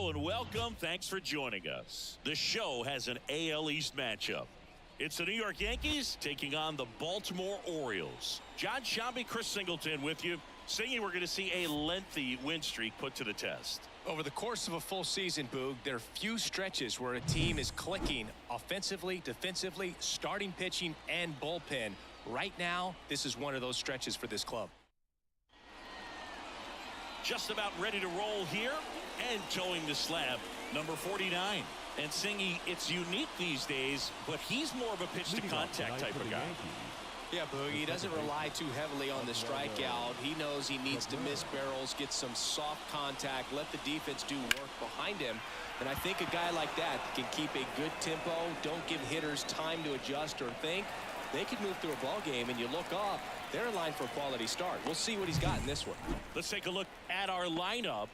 Hello and welcome. Thanks for joining us. The show has an AL East matchup. It's the New York Yankees taking on the Baltimore Orioles. John Shambi, Chris Singleton with you. Singy, we're going to see a lengthy win streak put to the test. Over the course of a full season, Boog, there are few stretches where a team is clicking offensively, defensively, starting pitching, and bullpen. Right now, this is one of those stretches for this club. Just about ready to roll here and towing the slab, number 49. And Singy, it's unique these days, but he's more of a pitch-to-contact type of guy. Yeah, Boog, he doesn't rely too heavily on the strikeout. He knows he needs to miss barrels, get some soft contact, let the defense do work behind him. And I think a guy like that can keep a good tempo, don't give hitters time to adjust or think. They could move through a ball game, and you look up, they're in line for a quality start. We'll see what he's got in this one. Let's take a look at our lineup.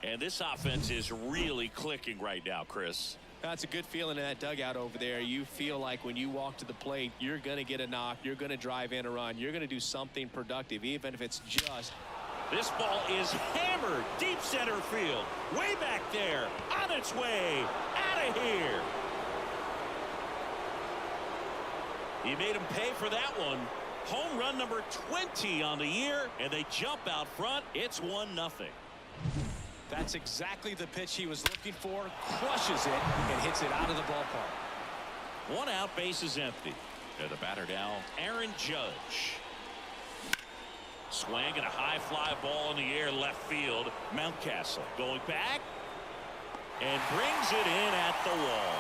And this offense is really clicking right now, Chris. That's a good feeling in that dugout over there. You feel like when you walk to the plate, you're going to get a knock, you're going to drive in a run, you're going to do something productive, even if it's just. This ball is hammered deep center field, way back there, on its way, out of here. He made him pay for that one. Home run number 20 on the year, and they jump out front. It's 1-0. That's exactly the pitch he was looking for. Crushes it and hits it out of the ballpark. One out, base is empty. And the batter now, Aaron Judge. Swing and a high fly ball in the air left field. Mountcastle going back and brings it in at the wall.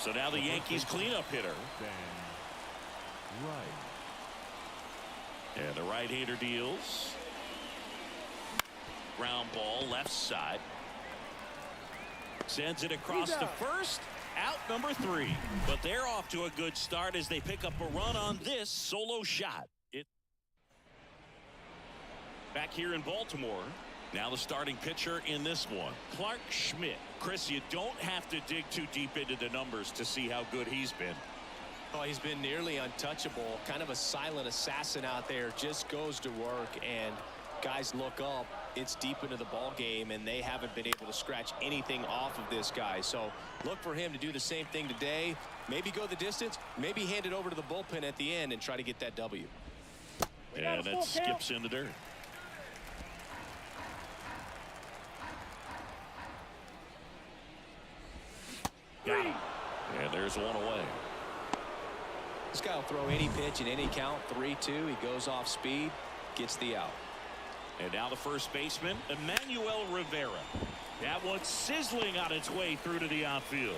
So now the Yankees cleanup hitter. And the right-hander deals. Ground ball left side. Sends it across to first. Out number 3. But they're off to a good start as they pick up a run on this solo shot. Back here in Baltimore. Now the starting pitcher in this one, Clark Schmidt. Chris, you don't have to dig too deep into the numbers to see how good he's been. Oh, he's been nearly untouchable. Kind of a silent assassin out there. Just goes to work, and guys look up. It's deep into the ball game, and they haven't been able to scratch anything off of this guy. So look for him to do the same thing today. Maybe go the distance. Maybe hand it over to the bullpen at the end and try to get that W. And that skips in the dirt. Got him. And there's one away. This guy will throw any pitch in any count. 3-2. He goes off speed, gets the out. And now the first baseman, Emmanuel Rivera. That one sizzling on its way through to the outfield.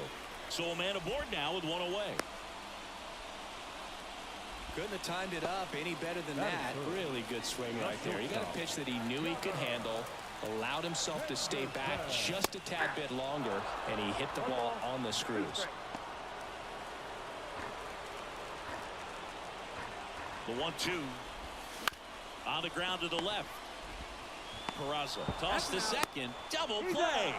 So a man aboard now with one away. Couldn't have timed it up any better than that. Really good swing right there. He got a pitch that he knew he could handle, allowed himself to stay back just a tad bit longer, and he hit the ball on the screws. The 1-2 on the ground to the left. Peraza toss to second, double play.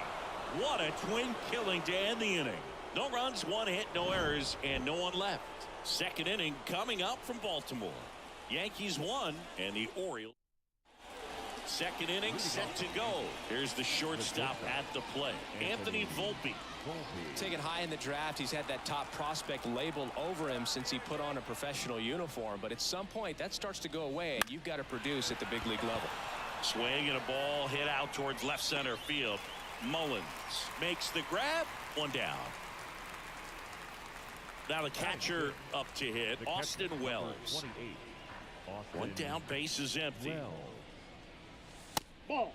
What a twin killing to end the inning. No runs, one hit, no errors, and no one left. Second inning coming up from Baltimore. Yankees won, and the Orioles. Second inning set to go. Here's the shortstop at the plate, Anthony Volpe. Taken high in the draft, he's had that top prospect labeled over him since he put on a professional uniform. But at some point, that starts to go away, and you've got to produce at the big league level. Swing and a ball hit out towards left center field. Mullins makes the grab. One down. Now the catcher up to hit, Austin Wells. One down, base is empty. Ball.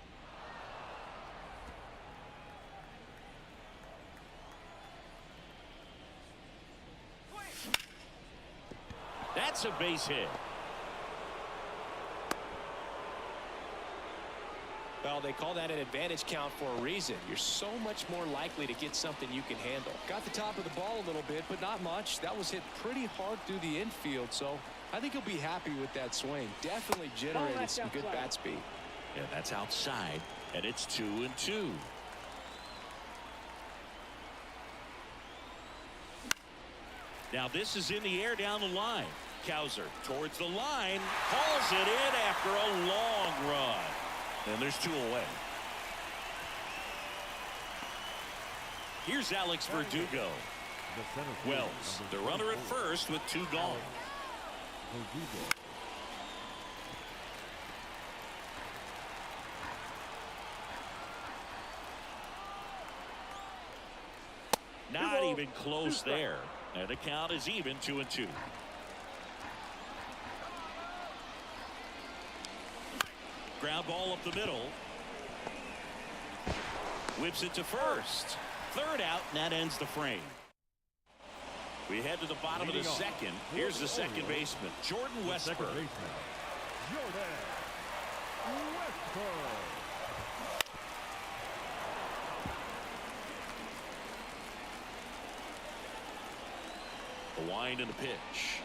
That's a base hit. Well, they call that an advantage count for a reason. You're so much more likely to get something you can handle. Got the top of the ball a little bit, but not much. That was hit pretty hard through the infield, so I think he'll be happy with that swing. Definitely generated some good bat speed. Yeah, that's outside, and it's 2-2. Now this is in the air down the line. Cowser towards the line, hauls it in after a long run. And there's 2 away. Here's Alex Verdugo. Wells, the runner at first with 2 gone. Not even close there. And the count is even 2-2. Ground ball up the middle. Whips it to first. 3rd out, and that ends the frame. We head to the bottom of the 2nd. Here's the 2nd baseman, Jordan Westburg. The wind and the pitch.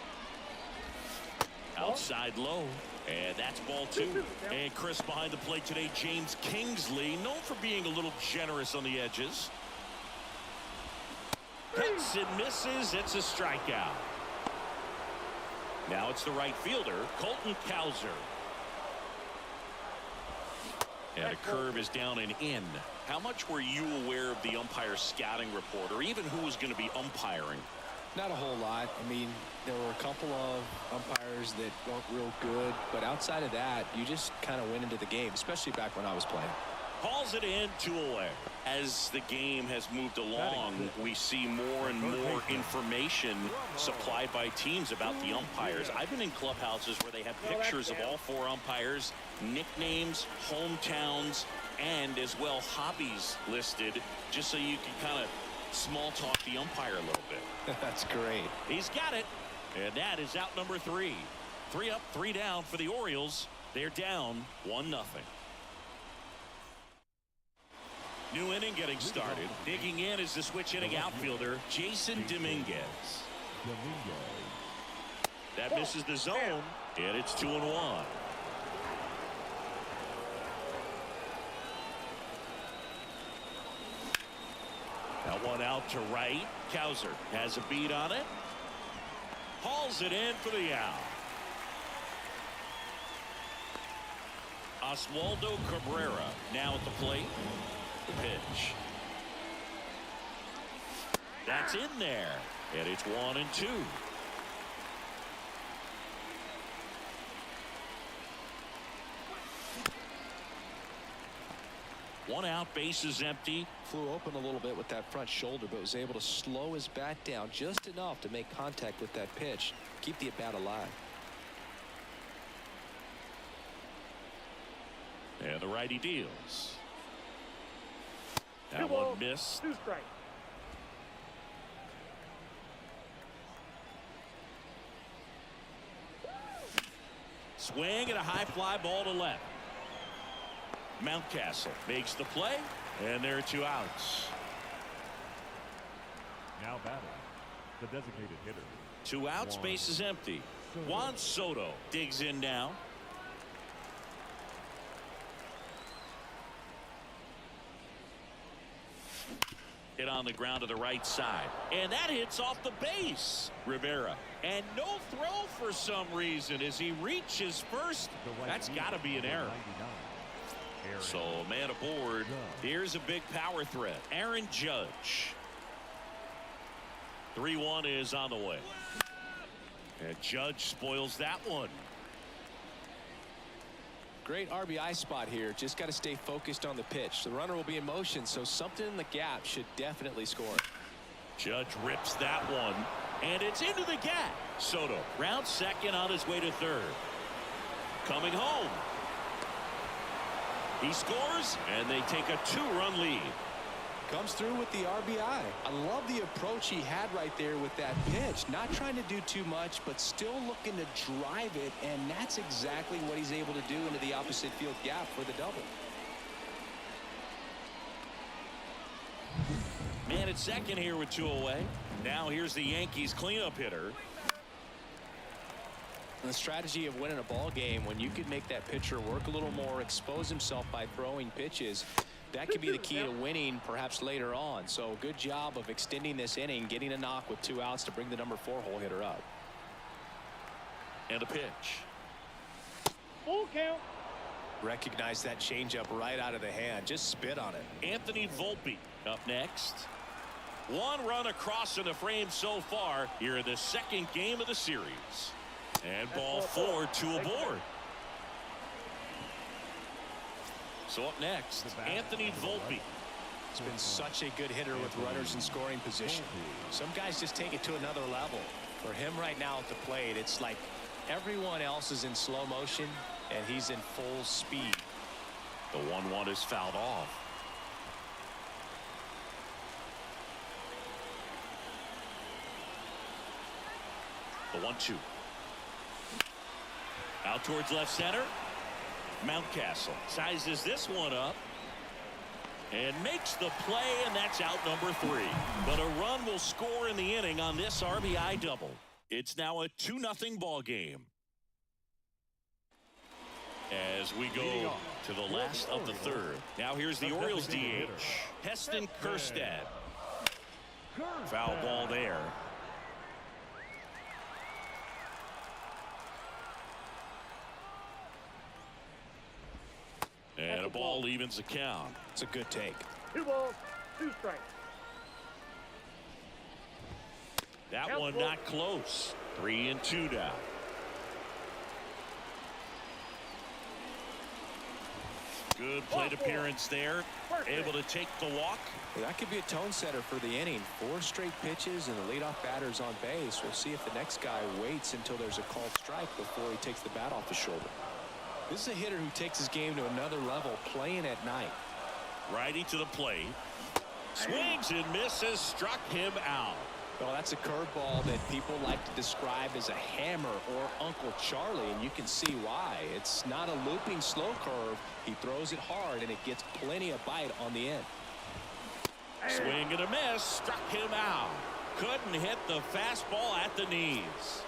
Outside low. And that's ball 2. And Chris behind the plate today, James Kingsley, known for being a little generous on the edges. Hits and misses. It's a strikeout. Now it's the right fielder, Colton Cowser. And a curve is down and in. How much were you aware of the umpire scouting report, or even who was going to be umpiring? Not a whole lot. I mean, there were a couple of umpires that weren't real good, but outside of that, you just kind of went into the game, especially back when I was playing. Hauls it in, 2 away. As the game has moved along, we see more and more information supplied by teams about the umpires. I've been in clubhouses where they have pictures of all 4 umpires, nicknames, hometowns, and as well hobbies listed, just so you can kind of small talk the umpire a little bit. That's great. He's got it. And that is out number 3. 3 up, 3 down for the Orioles. They're down 1-0. New inning getting started. Digging in is the switch hitting outfielder, Jason Dominguez. That misses the zone, and it's 2-1. That one out to right. Cowser has a beat on it. Hauls it in for the out. Oswaldo Cabrera now at the plate. The pitch. That's in there. And it's 1-2. One out, bases empty. Flew open a little bit with that front shoulder, but was able to slow his bat down just enough to make contact with that pitch. Keep the at-bat alive. And the righty deals. That one missed. 2 strikes. Swing and a high fly ball to left. Mountcastle makes the play, and there are 2 outs. Now batting, the designated hitter. 2 outs, base is empty. Juan Soto digs in now. Hit on the ground to the right side, and that hits off the base. Rivera, and no throw for some reason as he reaches first. That's got to be an error. So man aboard. Here's a big power threat, Aaron Judge. 3-1 is on the way, and Judge spoils that one. Great RBI spot here. Just got to stay focused on the pitch. The runner will be in motion, so something in the gap should definitely score. Judge rips that one, and it's into the gap. Soto rounds second on his way to third. Coming home. He scores, and they take a 2-run lead. Comes through with the RBI. I love the approach he had right there with that pitch. Not trying to do too much, but still looking to drive it, and that's exactly what he's able to do into the opposite field gap for the double. Man at second here with 2 away. Now here's the Yankees cleanup hitter. The strategy of winning a ball game, when you could make that pitcher work a little more, expose himself by throwing pitches, that could be the key to winning perhaps later on. So good job of extending this inning, getting a knock with 2 outs to bring the number 4 hole hitter up. And a pitch. Full count. Recognize that changeup right out of the hand. Just spit on it. Anthony Volpe up next. One run across in the frame so far here in the second game of the series. And ball 4 to a board. So up next, Anthony Volpe. He's been such a good hitter with runners in scoring position. Some guys just take it to another level. For him right now at the plate, it's like everyone else is in slow motion and he's in full speed. The 1-1 is fouled off. The 1-2. Out towards left center. Mountcastle sizes this one up and makes the play, and that's out number 3. But a run will score in the inning on this RBI double. It's now a 2-0 ball game. As we go to the last of the third. Now here's the Orioles DH, Heston Kjerstad. Foul ball there. And a ball evens the count. It's a good take. 2 balls, 2 strikes. That one not close. 3-2 now. Good plate appearance there. Able to take the walk. Well, that could be a tone setter for the inning. 4 straight pitches and the leadoff batter's on base. We'll see if the next guy waits until there's a called strike before he takes the bat off his shoulder. This is a hitter who takes his game to another level, playing at night. Righty to the plate. Swings and misses. Struck him out. Well, that's a curveball that people like to describe as a hammer or Uncle Charlie, and you can see why. It's not a looping slow curve. He throws it hard, and it gets plenty of bite on the end. Swing and a miss. Struck him out. Couldn't hit the fastball at the knees.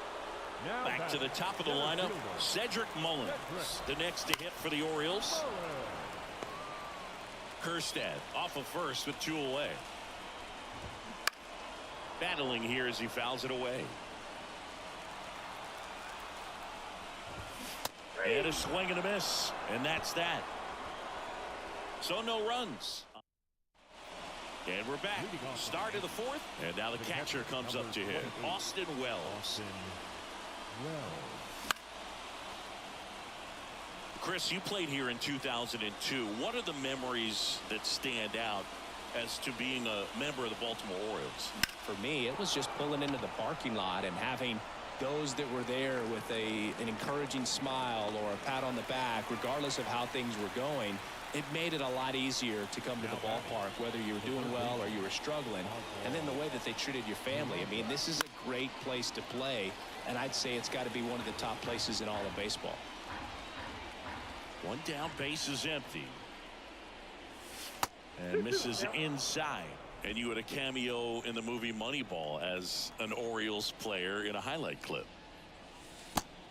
Back to the top of the lineup, Cedric Mullins, the next to hit for the Orioles. Kjerstad off of first with 2 away. Battling here as he fouls it away. And a swing and a miss, and that's that. So no runs. And we're back. Start of the 4th, and now the catcher comes up to hit. Austin Wells. Chris, you played here in 2002. What are the memories that stand out as to being a member of the Baltimore Orioles? For me, it was just pulling into the parking lot and having those that were there with an encouraging smile or a pat on the back, regardless of how things were going. It made it a lot easier to come to the ballpark, whether you were doing well or you were struggling. And then the way that they treated your family. I mean, this is a great place to play, and I'd say it's got to be one of the top places in all of baseball. 1 down, base is empty. And misses inside. And you had a cameo in the movie Moneyball as an Orioles player in a highlight clip.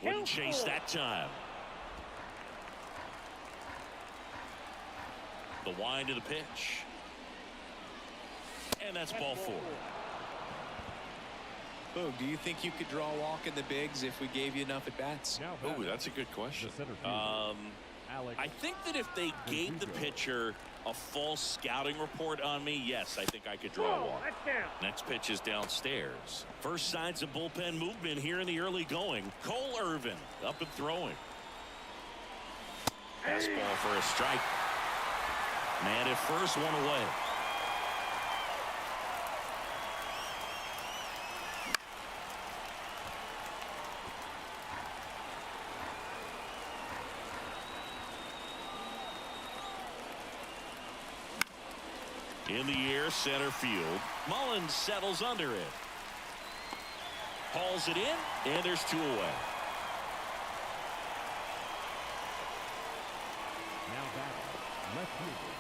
Wouldn't chase that time. The wind of the pitch. And that's ball 4. Boog, do you think you could draw a walk in the bigs if we gave you enough at bats? Oh, that's a good question. I think that if they gave the pitcher a false scouting report on me, yes, I think I could draw a walk. Next pitch is downstairs. First signs of bullpen movement here in the early going. Cole Irvin up and throwing. Fastball for a strike. Man at first, 1 away. In the air, center field. Mullins settles under it. Hauls it in, and there's 2 away. Now batting, left fielder,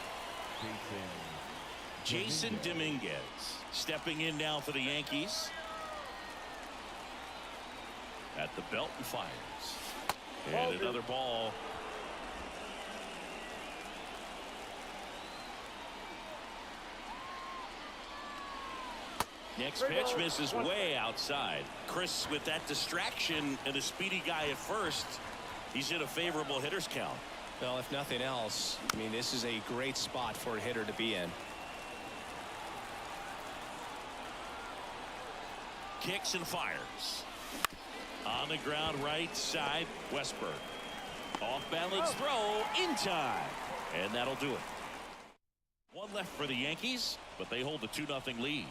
Jason Dominguez stepping in now for the Yankees. At the belt and fires. And another ball. Next pitch misses way outside. Chris, with that distraction and a speedy guy at first, he's in a favorable hitter's count. Well, if nothing else, I mean, this is a great spot for a hitter to be in. Kicks and fires. On the ground right side, Westberg. Off balance throw in time. And that'll do it. One left for the Yankees, but they hold the 2-0 lead.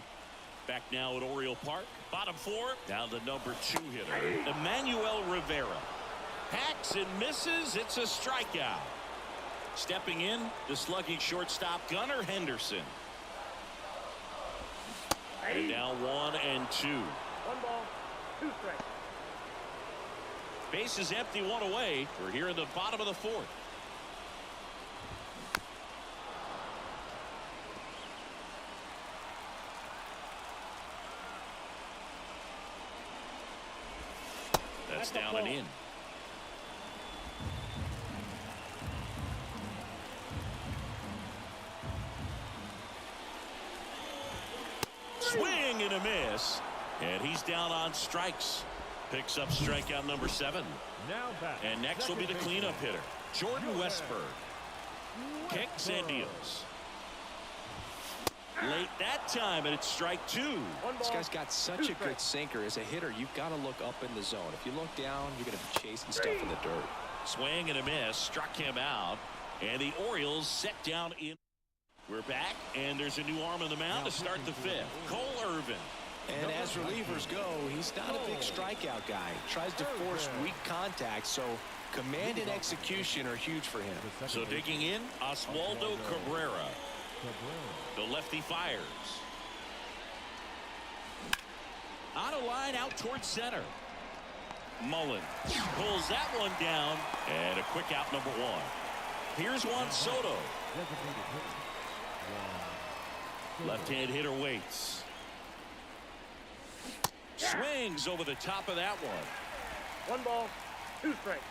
Back now at Oriole Park. Bottom four. Now the number 2 hitter, Emmanuel Rivera. Hacks and misses. It's a strikeout. Stepping in, the slugging shortstop Gunnar Henderson. And now 1-2. 1 ball, 2 strikes. Base is empty, 1 away. We're here in the bottom of the 4th. That's down and in. Swing and a miss. And he's down on strikes. Picks up strikeout number 7. Now back. And next will be the cleanup hitter, Jordan Westberg. Kicks and deals. Late that time, and it's strike 2. This guy's got such a good sinker. As a hitter, you've got to look up in the zone. If you look down, you're going to be chasing stuff in the dirt. Swing and a miss. Struck him out. And the Orioles set down in. We're back, and there's a new arm on the mound to start the 5th. Cole Irvin. And as relievers go, he's not a big strikeout guy. Tries to force weak contact, so command and execution are huge for him. So digging in, Oswaldo Cabrera. The lefty fires. On a line out towards center. Mullen pulls that one down, and a quick out number 1. Here's Juan Soto. Left-hand hitter waits. Swings over the top of that one. 1 ball, 2 strikes.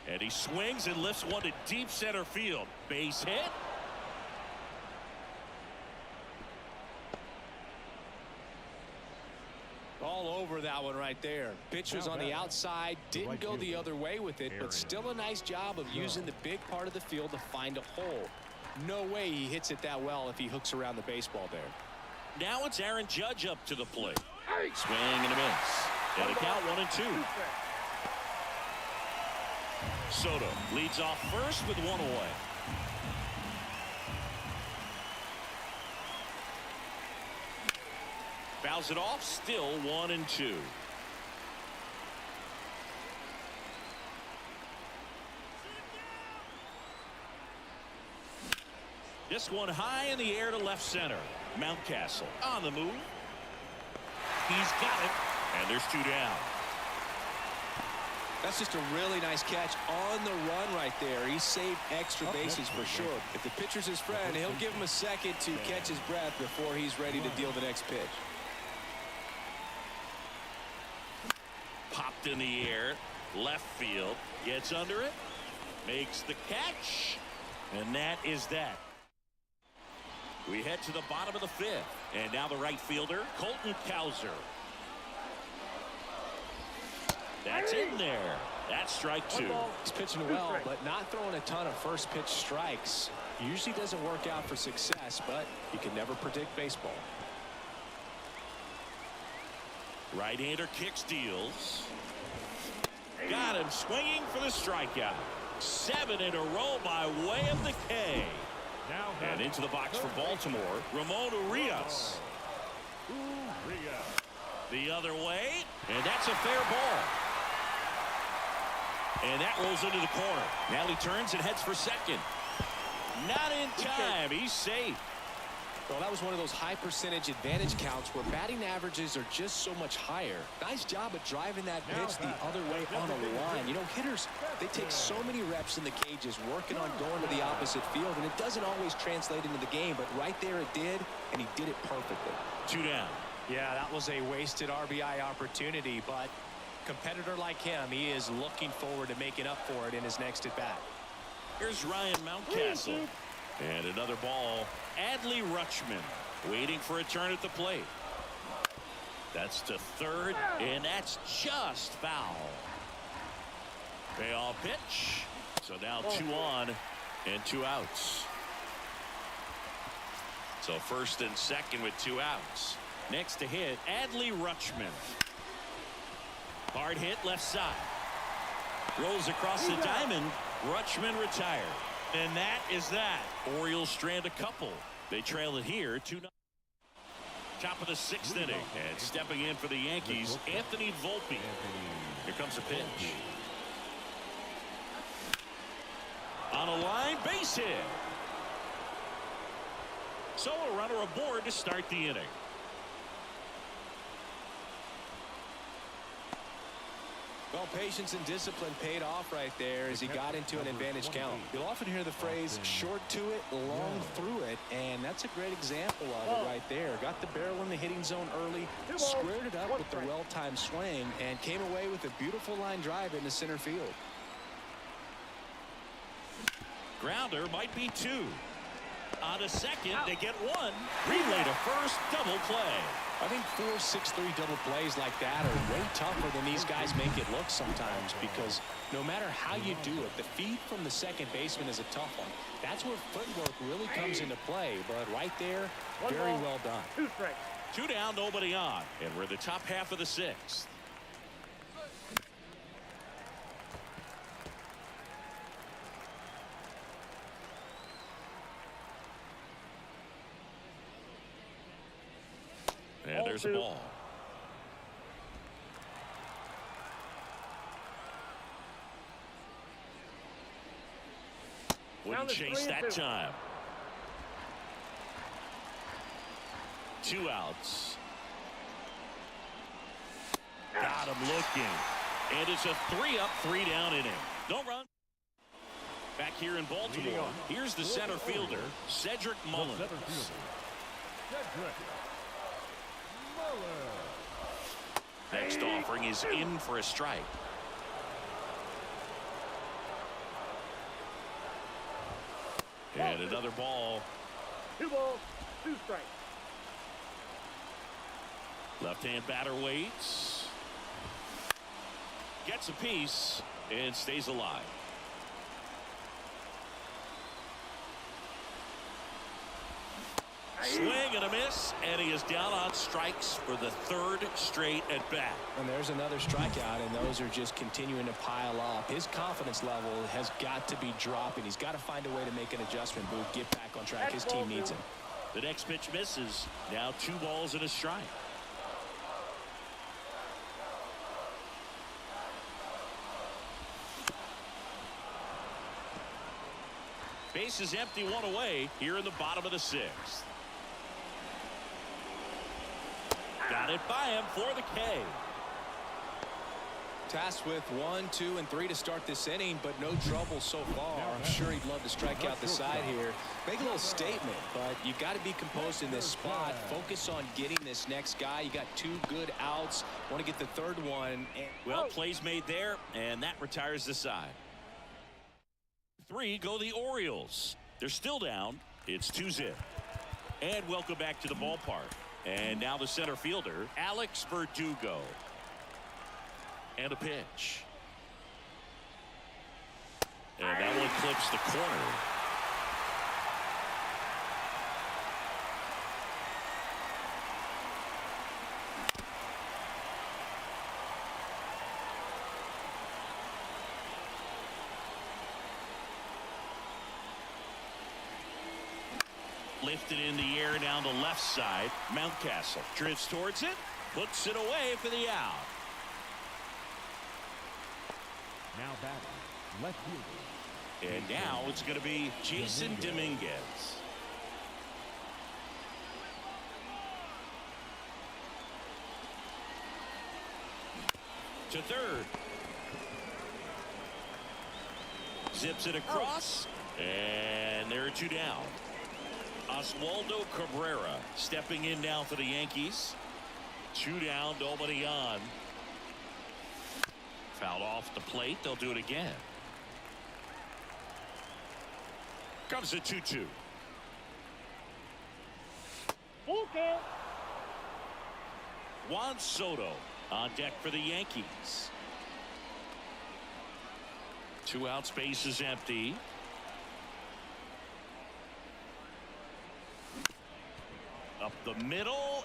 And he swings and lifts one to deep center field. Base hit. All over that one right there. Pitch was on the outside, didn't go the other way with it, but still a nice job of using the big part of the field to find a hole. No way he hits it that well if he hooks around the baseball there. Now it's Aaron Judge up to the plate. Swing and a miss. And a count 1-2. Soto leads off first with 1 away. Fouls it off, still 1-2. This one high in the air to left center. Mountcastle on the move. He's got it, and there's 2 down. That's just a really nice catch on the run right there. He saved extra bases for sure. If the pitcher's his friend, he'll give him a second to catch his breath before he's ready to deal the next pitch. Popped in the air, left field, gets under it, makes the catch, and that is that. We head to the bottom of the 5th, and now the right fielder, Colton Cowser. That's in there. That's strike 2. He's pitching well, but not throwing a ton of first pitch strikes. Usually doesn't work out for success, but you can never predict baseball. Right-hander kicks, deals. Got him swinging for the strikeout. 7 in a row by way of the K. And into the box for Baltimore, Ramon Urias. The other way, and that's a fair ball. And that rolls into the corner. Now he turns and heads for second. Not in time. He's safe. Well, that was one of those high percentage advantage counts where batting averages are just so much higher. Nice job of driving that pitch the other way on a line. You know, hitters, they take so many reps in the cages working on going to the opposite field, and it doesn't always translate into the game, but right there it did, and he did it perfectly. 2 down. Yeah, that was a wasted RBI opportunity, but competitor like him, he is looking forward to making up for it in his next at bat. Here's Ryan Mountcastle. And another ball. Adley Rutschman waiting for a turn at the plate. That's to third, and that's just foul. Payoff pitch. So now 2 on and 2 outs. So first and second with 2 outs. Next to hit, Adley Rutschman. Hard hit left side. Rolls across the diamond. Rutschman retired. And that is that. Orioles strand a couple. They trail it here 2-0. Top of the 6th inning. And stepping in for the Yankees, Anthony Volpe. Here comes a pitch. On a line, base hit. So a runner aboard to start the inning. Well, patience and discipline paid off right there as he got into an advantage count. You'll often hear the phrase short to it, long through it, and that's a great example of it right there. Got the barrel in the hitting zone early, squared it up with the well-timed swing, and came away with a beautiful line drive into center field. Grounder might be 2. On a second, they get 1. Relay to first, double play. I think 4, 6, 3 double plays like that are way tougher than these guys make it look sometimes, because no matter how you do it, the feed from the second baseman is a tough one. That's where footwork really comes into play, but right there, very well done. 2 strikes. 2 down, nobody on, and we're in the top half of the 6th. And there's a ball. Wouldn't chase that time. 2 outs. Got him looking. And it's a 3-up, 3-down inning. No run. Back here in Baltimore, here's the center fielder, Cedric Mullins. Next offering is in for a strike. And another ball. 2 balls, 2 strikes. Left-hand batter waits. Gets a piece and stays alive. Swing and a miss, and he is down on strikes for the 3rd straight at bat. And there's another strikeout, and those are just continuing to pile up. His confidence level has got to be dropping. He's got to find a way to make an adjustment, Booth, get back on track. His team needs him. The next pitch misses. Now 2 balls and a strike. Base is empty, 1 away here in the bottom of the 6th. Got it by him for the K. Tasked with 1, 2, and 3 to start this inning, but no trouble so far. I'm sure he'd love to strike out the side here. Make a little statement, but you got to be composed in this spot. Focus on getting this next guy. You got 2 good outs. Want to get the 3rd one. Well, plays made there, and that retires the side. 3 go the Orioles. They're still down. It's 2-0. And welcome back to the ballpark. And now the center fielder, Alex Verdugo. And a pitch. And that one clips the corner. Lifted in the air down the left side. Mountcastle drifts towards it, puts it away for the out. Now batting, left fielder. And now it's going to be Jason Dominguez. To third. Zips it across, and there are 2 down. Oswaldo Cabrera stepping in now for the Yankees. 2 down, nobody on. Fouled off the plate. They'll do it again. Comes a 2-2. Full count. Juan Soto on deck for the Yankees. 2 outs, base is empty. Up the middle.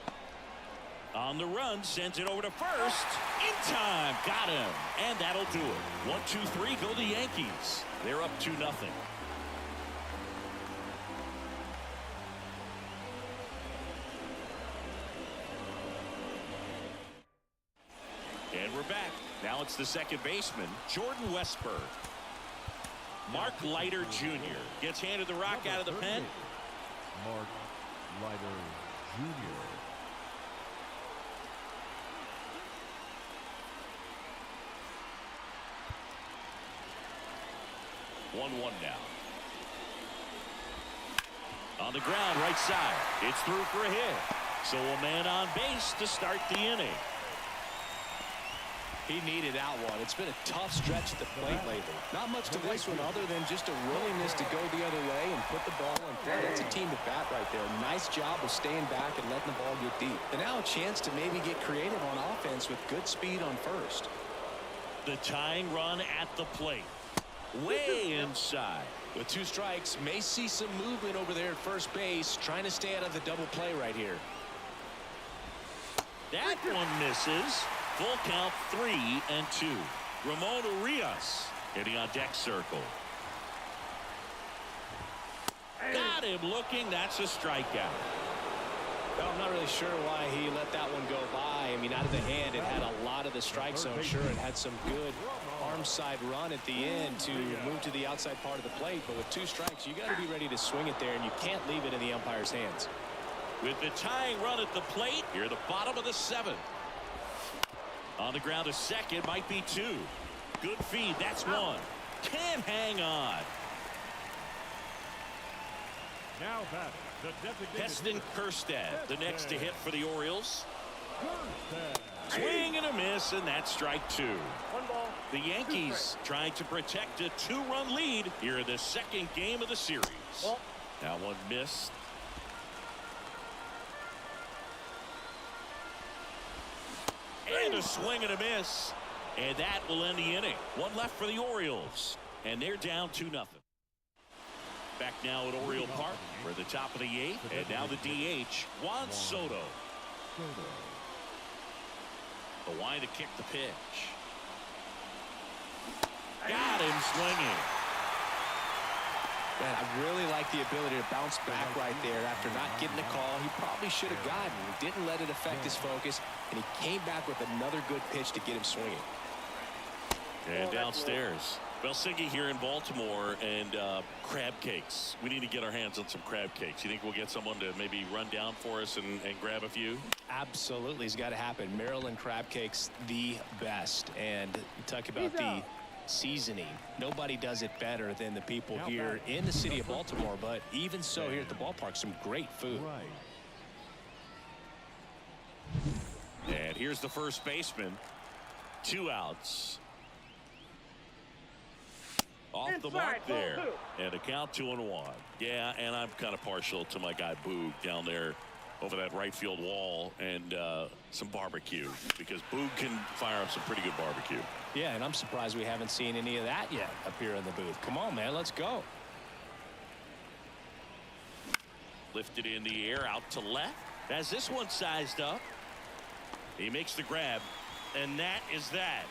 On the run, sends it over to first. In time, got him. And that'll do it. 1, 2, 3, go the Yankees. They're up 2-0. And we're back. Now it's the second baseman, Jordan Westburg. Mark Leiter Jr. gets handed the rock out of the pen. Mark Leiter Jr. 1-1 now. On the ground, right side. It's through for a hit. So a man on base to start the inning. He needed that one. It's been a tough stretch at the plate lately. Not much to this one other than just a willingness to go the other way and put the ball in play. That's a team at bat right there. Nice job of staying back and letting the ball get deep. And now a chance to maybe get creative on offense with good speed on first. The tying run at the plate. Way inside. With 2 strikes, may see some movement over there at first base, trying to stay out of the double play right here. That one misses. Full count, 3-2. Ramon Urias hitting on deck circle. Got him looking. That's a strikeout. Well, I'm not really sure why he let that one go by. I mean, out of the hand, it had a lot of the strike zone. Sure, it had some good arm side run at the end to move to the outside part of the plate. But with 2 strikes, you got to be ready to swing it there, and you can't leave it in the umpire's hands. With the tying run at the plate, here at the bottom of the 7th. On the ground, a second, might be 2. Good feed, that's 1. Can't hang on. Now batting, the Heston designated Kjerstad, the next to hit for the Orioles. Kjerstad. Swing and a miss, and that's strike 2. 1 ball. The Yankees trying to protect a 2-run lead here in the second game of the series. Ball. Now one missed. And a swing and a miss. And that will end the inning. 1 left for the Orioles. And they're down 2-0. Back now at Oriole Park. We're at the top of the 8th. And now the DH, Juan Soto. The line to kick the pitch. Got him swinging. Man, I really like the ability to bounce back right there after not getting the call. He probably should have gotten. He didn't let it affect his focus, and he came back with another good pitch to get him swinging. And downstairs, Belsingi here in Baltimore, and crab cakes. We need to get our hands on some crab cakes. You think we'll get someone to maybe run down for us and grab a few? Absolutely, it's got to happen. Maryland crab cakes, the best. And you talk about the seasoning. Nobody does it better than the people here in the city of Baltimore, but even so here at the ballpark, some great food. And here's the first baseman. 2 outs. Off the mark there. And a count 2-1. Yeah, and I'm kind of partial to my guy Boog down there over that right field wall, and some barbecue, because Boog can fire up some pretty good barbecue. Yeah, and I'm surprised we haven't seen any of that yet up here in the booth. Come on, man, let's go. Lifted in the air, out to left. As this one sized up, he makes the grab, and that is that.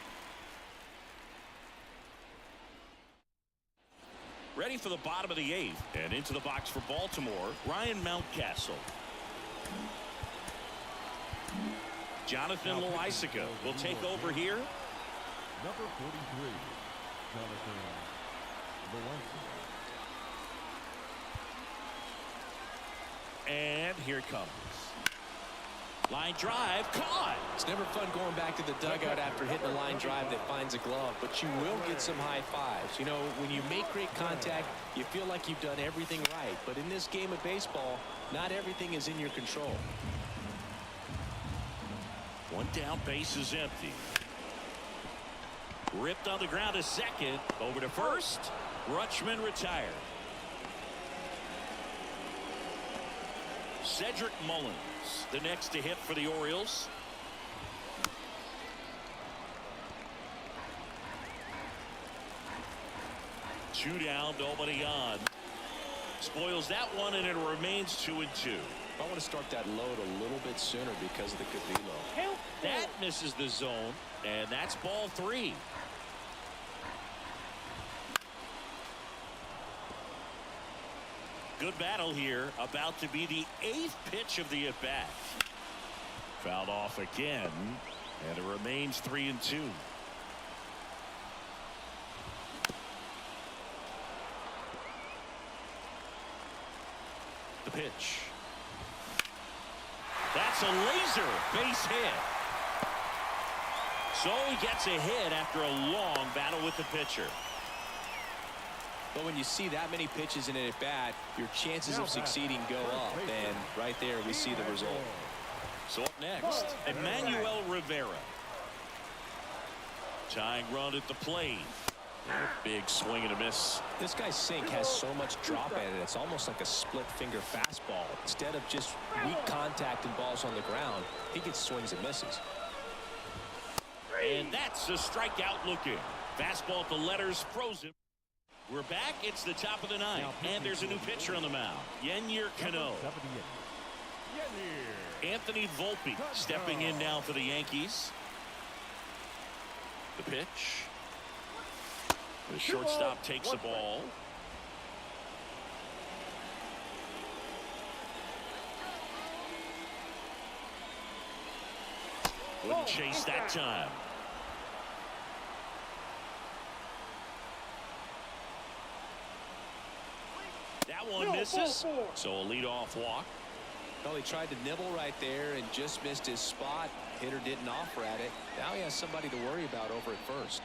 Ready for the bottom of the 8th, and into the box for Baltimore, Ryan Mountcastle. Jonathan Loaisiga will take over here. Number 43, Jonathan Loaisiga. And here it comes. Line drive, caught. It's never fun going back to the dugout after hitting a line drive that finds a glove, but you will get some high fives. You know, when you make great contact, you feel like you've done everything right. But in this game of baseball, not everything is in your control. 1 down, base is empty. Ripped on the ground to second. Over to first. Rutschman retired. Cedric Mullins, the next to hit for the Orioles. 2 down, nobody on. Spoils that one, and it remains 2-2. I want to start that load a little bit sooner because of the could be low. That misses the zone, and that's ball 3. Good battle here. About to be the 8th pitch of the at-bat. Fouled off again, and it remains 3-2. The pitch. That's a laser base hit. So he gets a hit after a long battle with the pitcher. But when you see that many pitches in an at-bat, your chances of succeeding go up, and right there we see the result. So up next, Emmanuel Rivera. Tying run at the plate. Big swing and a miss. This guy's sink has so much drop at it, it's almost like a split finger fastball. Instead of just weak contact and balls on the ground, he gets swings and misses. And that's a strikeout looking. Fastball at the letters, frozen. We're back. It's the top of the 9th, and there's a new pitcher on the mound. Yennier Cano. Anthony Volpe stepping in now for the Yankees. The pitch. The shortstop takes the ball. Wouldn't chase that time. That one misses. So a leadoff walk. Well, he tried to nibble right there and just missed his spot. Hitter didn't offer at it. Now he has somebody to worry about over at first.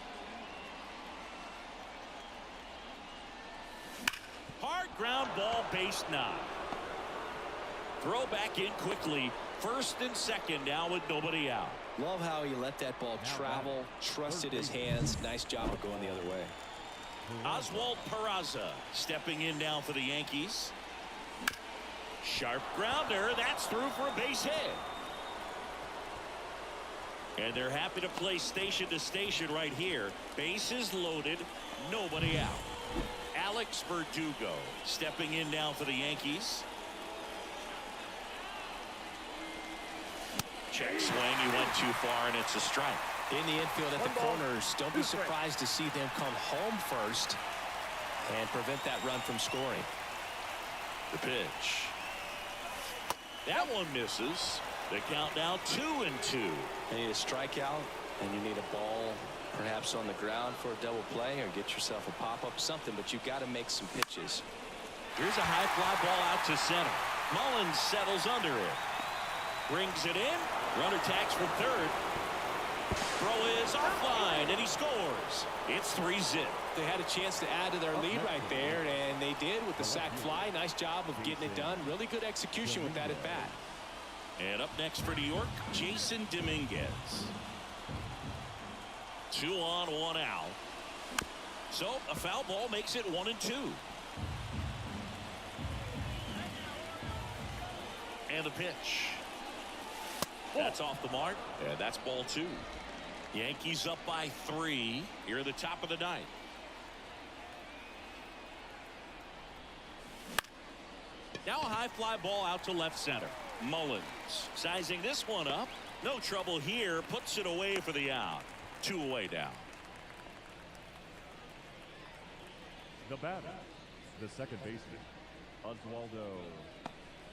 Hard ground ball, base 9. Throw back in quickly. First and second now with nobody out. Love how he let that ball travel, trusted his hands. Nice job of going the other way. Oswald Peraza stepping in now for the Yankees. Sharp grounder. That's through for a base hit. And they're happy to play station to station right here. Bases loaded. Nobody out. Alex Verdugo stepping in now for the Yankees. Check swing. He went too far, and it's a strike. In the infield at the corners, don't be surprised to see them come home first and prevent that run from scoring. The pitch. That one misses. The count now 2-2. You need a strikeout, and you need a ball perhaps on the ground for a double play, or get yourself a pop-up, something, but you've got to make some pitches. Here's a high fly ball out to center. Mullins settles under it. Brings it in. Runner tags from third. Throw is offline, and he scores. It's 3-zip. They had a chance to add to their lead right there, and they did with the sac fly. Nice job of getting it done. Really good execution with that at bat. And up next for New York, Jason Dominguez. 2 on, 1 out. So a foul ball makes it 1-2. And the pitch. That's off the mark, and that's ball 2. Yankees up by 3 here at the top of the 9th. Now a high fly ball out to left center. Mullins sizing this one up. No trouble here. Puts it away for the out. 2 away now. The batter, the second baseman, Oswaldo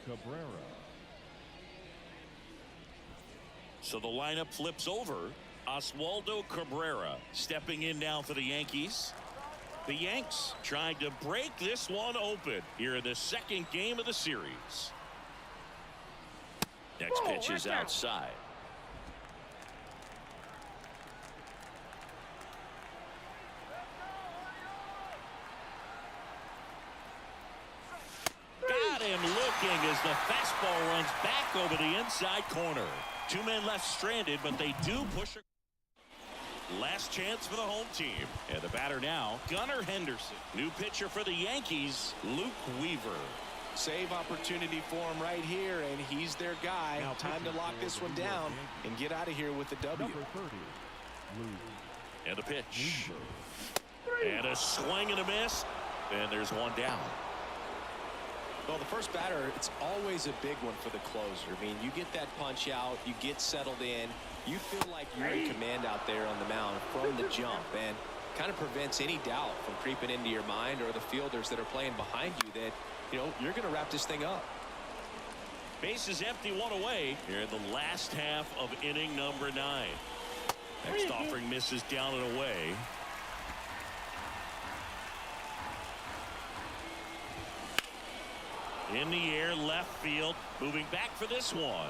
Cabrera. So the lineup flips over. Oswaldo Cabrera stepping in now for the Yankees. The Yanks trying to break this one open here in the second game of the series. Next pitch is outside. Got him looking as the fastball runs back over the inside corner. 2 men left stranded, but they do push her. Last chance for the home team. And the batter now, Gunnar Henderson. New pitcher for the Yankees, Luke Weaver. Save opportunity for him right here, and he's their guy. Now time to lock this one down and get out of here with the W. Number 30, Luke And the pitch. Weaver. And a swing and a miss. And there's one down. Well, the first batter, it's always a big one for the closer. I mean, you get that punch out, you get settled in, you feel like you're in command out there on the mound from the jump, and kind of prevents any doubt from creeping into your mind or the fielders that are playing behind you that, you know, you're going to wrap this thing up. Base is empty, one away here in the last half of inning number 9. Next offering misses down and away. In the air, left field, moving back for this one.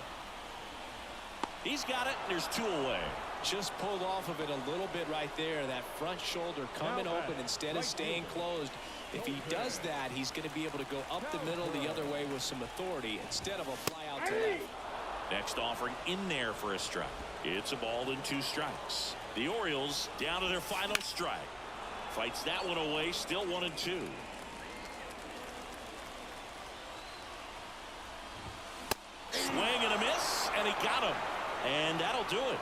He's got it, and there's 2 away. Just pulled off of it a little bit right there. That front shoulder coming open instead of staying closed. If he does that, he's going to be able to go up the middle the other way with some authority instead of a fly out to left. Next offering in there for a strike. It's a ball and 2 strikes. The Orioles down to their final strike. Fights that one away, still 1 and 2. Swing and a miss, and he got him. And that'll do it.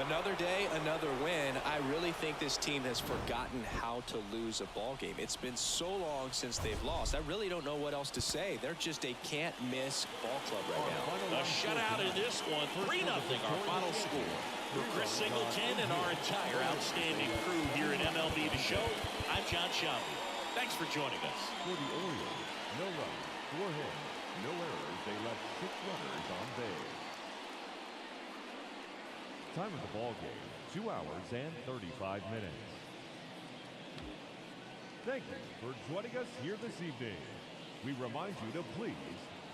Another day, another win. I really think this team has forgotten how to lose a ball game. It's been so long since they've lost. I really don't know what else to say. They're just a can't-miss ball club right now. A shutout in this one, 3-0 our final score. For Chris Singleton and our entire outstanding crew here at MLB The Show, I'm John Shelby. Thanks for joining us. For the Orioles, no runs, 4 hits, no errors. They left 6 runners on base. Time of the ball game, 2 hours and 35 minutes. Thank you for joining us here this evening. We remind you to please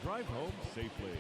drive home safely.